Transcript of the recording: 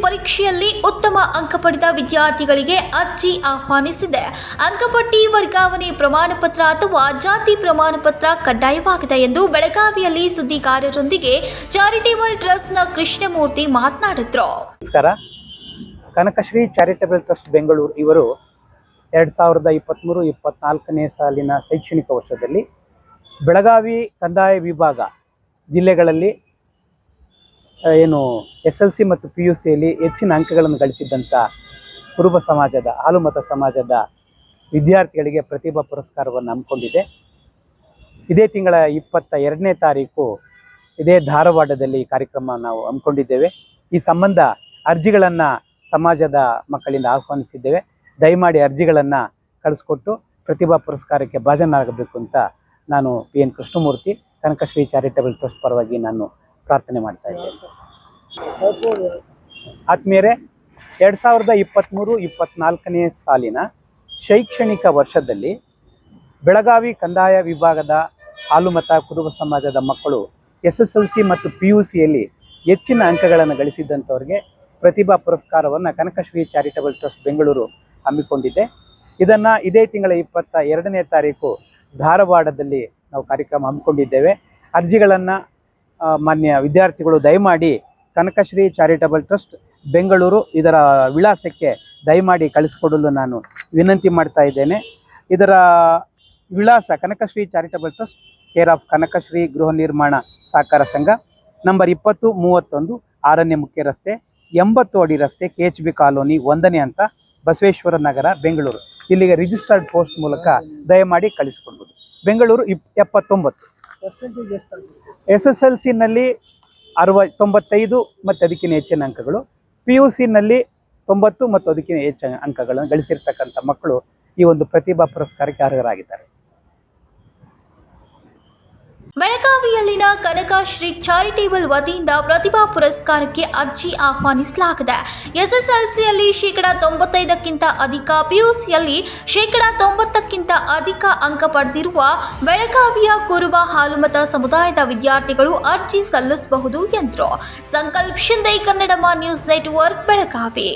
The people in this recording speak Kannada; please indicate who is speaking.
Speaker 1: ಪರೀಕ್ಷೆಯಲ್ಲಿ ಉತ್ತಮ ಅಂಕ ಪಡೆದ ವಿದ್ಯಾರ್ಥಿಗಳಿಗೆ ಅರ್ಜಿ ಆಹ್ವಾನಿಸಿದೆ. ಅಂಕಪಟ್ಟಿ ವರ್ಗಾವಣೆ ಪ್ರಮಾಣಪತ್ರ ಅಥವಾ ಜಾತಿ ಪ್ರಮಾಣಪತ್ರ ಕಡ್ಡಾಯವಾಗಿದೆ ಎಂದು ಬೆಳಗಾವಿಯಲ್ಲಿ ಸುದ್ದಿಗಾರರೊಂದಿಗೆ ಚಾರಿಟೇಬಲ್ ಟ್ರಸ್ಟ್ನ ಕೃಷ್ಣಮೂರ್ತಿ ಮಾತನಾಡಿದರು.
Speaker 2: ನಮಸ್ಕಾರ. ಕನಕಶ್ರೀ ಚಾರಿಟೇಬಲ್ ಟ್ರಸ್ಟ್ ಬೆಂಗಳೂರು ಇವರು 2023-24ನೇ ಸಾಲಿನ ಶೈಕ್ಷಣಿಕ ವರ್ಷದಲ್ಲಿ ಬೆಳಗಾವಿ ಕಂದಾಯ ವಿಭಾಗ ಜಿಲ್ಲೆಗಳಲ್ಲಿ SLC ಮತ್ತು PUCಯಲ್ಲಿ ಹೆಚ್ಚಿನ ಅಂಕಗಳನ್ನು ಗಳಿಸಿದಂಥ ಕುರುಬ ಸಮಾಜದ ಹಾಲುಮತ ಸಮಾಜದ ವಿದ್ಯಾರ್ಥಿಗಳಿಗೆ ಪ್ರತಿಭಾ ಪುರಸ್ಕಾರವನ್ನು ಹಮ್ಮಿಕೊಂಡಿದೆ. ಇದೇ ತಿಂಗಳ 22ನೇ ತಾರೀಕು ಇದೇ ಧಾರವಾಡದಲ್ಲಿ ಕಾರ್ಯಕ್ರಮ ನಾವು ಹಮ್ಮಿಕೊಂಡಿದ್ದೇವೆ. ಈ ಸಂಬಂಧ ಅರ್ಜಿಗಳನ್ನು ಸಮಾಜದ ಮಕ್ಕಳಿಂದ ಆಹ್ವಾನಿಸಿದ್ದೇವೆ. ದಯಮಾಡಿ ಅರ್ಜಿಗಳನ್ನು ಕಳಿಸ್ಕೊಟ್ಟು ಪ್ರತಿಭಾ ಪುರಸ್ಕಾರಕ್ಕೆ ಭಾಜನರಾಗಬೇಕು ಅಂತ ನಾನು PN Krishnamurthy Kanakashree charitable trust ಪರವಾಗಿ ನಾನು ಪ್ರಾರ್ಥನೆ ಮಾಡ್ತಾ ಇದ್ದೇನೆ. ಆತ್ಮೀಯರೇ, 2023-24ನೇ ಸಾಲಿನ ಶೈಕ್ಷಣಿಕ ವರ್ಷದಲ್ಲಿ ಬೆಳಗಾವಿ ಕಂದಾಯ ವಿಭಾಗದ ಹಾಲುಮತ ಕುರುಬ ಸಮಾಜದ ಮಕ್ಕಳು SSLC ಮತ್ತು PUCಯಲ್ಲಿ ಹೆಚ್ಚಿನ ಅಂಕಗಳನ್ನು ಗಳಿಸಿದಂಥವ್ರಿಗೆ ಪ್ರತಿಭಾ ಪುರಸ್ಕಾರವನ್ನು ಕನಕಶ್ರೀ ಚಾರಿಟೇಬಲ್ ಟ್ರಸ್ಟ್ ಬೆಂಗಳೂರು ಹಮ್ಮಿಕೊಂಡಿದೆ. ಇದನ್ನು ಇದೇ ತಿಂಗಳ 22ನೇ ತಾರೀಕು ಧಾರವಾಡದಲ್ಲಿ ನಾವು ಕಾರ್ಯಕ್ರಮ ಹಮ್ಮಿಕೊಂಡಿದ್ದೇವೆ. ಅರ್ಜಿಗಳನ್ನು ಮಾನ್ಯ ವಿದ್ಯಾರ್ಥಿಗಳು ದಯಮಾಡಿ ಕನಕಶ್ರೀ ಚಾರಿಟೇಬಲ್ ಟ್ರಸ್ಟ್ ಬೆಂಗಳೂರು ಇದರ ವಿಳಾಸಕ್ಕೆ ದಯಮಾಡಿ ಕಳಿಸಿಕೊಡಲು ನಾನು ವಿನಂತಿ ಮಾಡ್ತಾ ಇದ್ದೇನೆ. ಇದರ ವಿಳಾಸ Kanakashree charitable trust, care of Kanakashree ಗೃಹ ನಿರ್ಮಾಣ ಸಹಕಾರ ಸಂಘ, ನಂಬರ್ 2031 6ನೇ ಮುಖ್ಯ ರಸ್ತೆ, 80 ಅಡಿ ರಸ್ತೆ, KHB ಕಾಲೋನಿ 1ನೇ ಹಂತ, ಬಸವೇಶ್ವರ ನಗರ, ಬೆಂಗಳೂರು. ಇಲ್ಲಿಗೆ ರಿಜಿಸ್ಟರ್ಡ್ ಪೋಸ್ಟ್ ಮೂಲಕ ದಯಮಾಡಿ ಕಳಿಸಿಕೊಡ್ಬೋದು. ಬೆಂಗಳೂರು 79. SSLCನಲ್ಲಿ 95 ಮತ್ತು ಅದಕ್ಕಿಂತ ಹೆಚ್ಚಿನ ಅಂಕಗಳು, PUCನಲ್ಲಿ 90 ಮತ್ತು ಅದಕ್ಕಿಂತ ಹೆಚ್ಚಿನ ಅಂಕಗಳನ್ನು ಗಳಿಸಿರ್ತಕ್ಕಂಥ ಮಕ್ಕಳು ಈ ಒಂದು ಪ್ರತಿಭಾ ಪುರಸ್ಕಾರಕ್ಕೆ ಅರ್ಹರಾಗಿದ್ದಾರೆ.
Speaker 1: ಬೆಳಗಾವಿಯಲ್ಲಿನ ಕನಕಶ್ರೀ ಚಾರಿಟೇಬಲ್ ವತಿಯಿಂದ ಪ್ರತಿಭಾ ಪುರಸ್ಕಾರಕ್ಕೆ ಅರ್ಜಿ ಆಹ್ವಾನಿಸಲಾಗಿದೆ. SSLCಯಲ್ಲಿ 95%ಕ್ಕಿಂತ ಅಧಿಕ, PUCಯಲ್ಲಿ 90%ಕ್ಕಿಂತ ಅಧಿಕ ಅಂಕ ಪಡೆದಿರುವ ಬೆಳಗಾವಿಯ ಕುರುಬ ಹಾಲುಮತ ಸಮುದಾಯದ ವಿದ್ಯಾರ್ಥಿಗಳು ಅರ್ಜಿ ಸಲ್ಲಿಸಬಹುದು ಎಂದರು. ಸಂಕಲ್ಪ ಶಿಂದೆ, ಕನ್ನಡಮ ನ್ಯೂಸ್ ನೆಟ್ವರ್ಕ್, ಬೆಳಗಾವಿ.